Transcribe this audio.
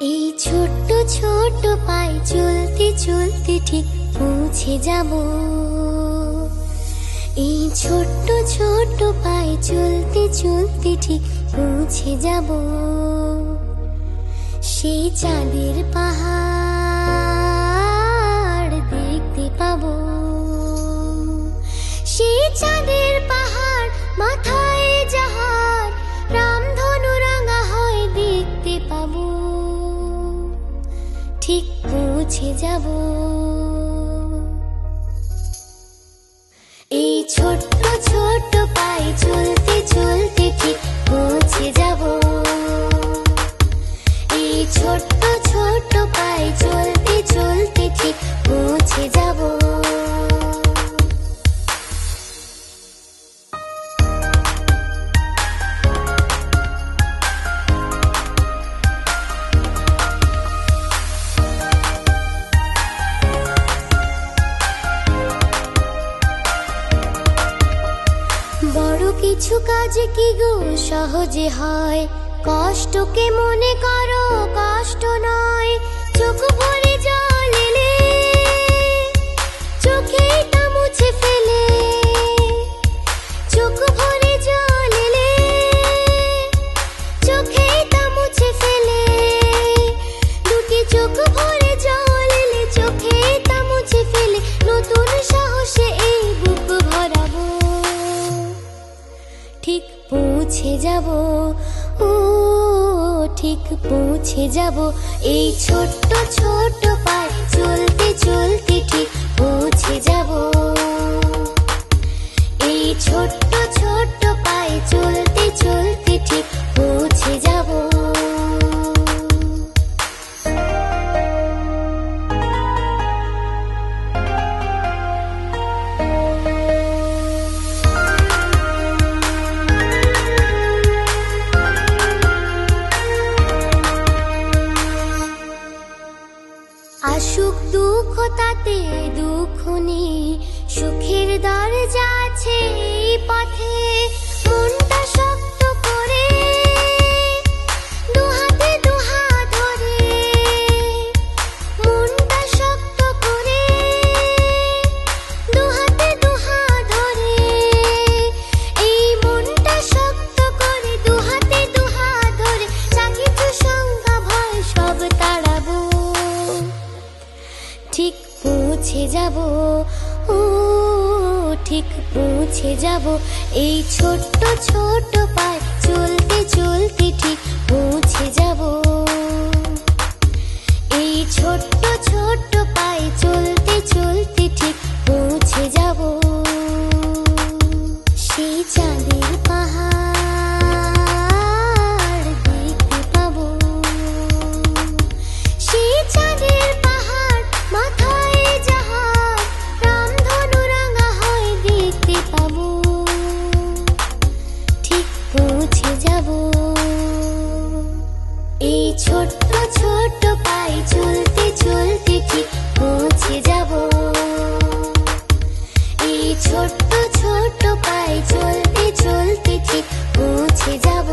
এই ছোট্ট ছোট্ট পায়ে চলতে চলতে ঠিক পৌঁছে যাব। এই ছোট্ট ছোট্ট পায়ে চলতে চলতে ঠিক পৌঁছে যাব। সেই চাঁদের পাহাড় দেখতে পাবো। সেই চাঁদের পাহাড় মাথায় যাহার রামধনু রাঙা হয় দেখতে পাবো। ঠিক পৌঁছে যাব। এই ছোট্ট ছোট্ট পায়ে চলতে চলতে ঠিক পৌঁছে যাব। এই ছোট্ট ছোট্ট পায়ে চলতে চলতে ঠিক পৌঁছে যাব। বড় কিছু কাজ কি গো সহজে হয়, কষ্টকে মনে করো কষ্ট নয়। চোখ ভরে জল এলে চোখেটা মুছে ফেলে। চোখ ভরে জল এলে চোখেটা মুছে ফেলে। দুটি চোখ ভরে জল এলে চোখেটা মুছে ফেলে। নতুন সাহসে এই বুক ভরাবো। ঠিক পৌঁছে যাব, ও ঠিক পৌঁছে যাব। এই ছোট্ট ছোট্ট পায়ে চলতে চলতে ঠিক পৌঁছে যাব। এই ছোট্ট ছোট্ট পায়ে চলতে চলতে ঠিক পৌঁছে যাব। আসুক দুঃখ তাতে দুঃখ নেই, সুখের দরজা আছে এই পথে। মনটা শক্ত করে দুহাতে দুহাত ধরে। মনটা শক্ত করে দুহাতে দুহাত ধরে। এই মনটা শক্ত করে দুহাতে দুহাত ধরে। যা কিছু শঙ্কা ভয় সব তাড়াবো। ঠিক পৌঁছে যাব, ও ঠিক পৌঁছে যাব। এই ছোট্ট ছোট্ট পায়ে চলতে চলতে ঠিক পৌঁছে যাব। এই ছোট্ট ছোট্ট পায়ে চলতে চলতে ঠিক পৌঁছে যাব। সেই চাঁদের পাহাড় দেখতে পাবো। সেই চাঁদের পাহাড় মাথায় যাহার রামধনু রাঙা হয় দেখতে পাবো। ঠিক পৌঁছে যাব। এই ছোট্ট ছোট্ট পায়ে চলতে চলতে ঠিক পৌঁছে যাব। এই ছোট্ট ছোট্ট পায়ে চলতে চলতে ঠিক পৌঁছে যাব।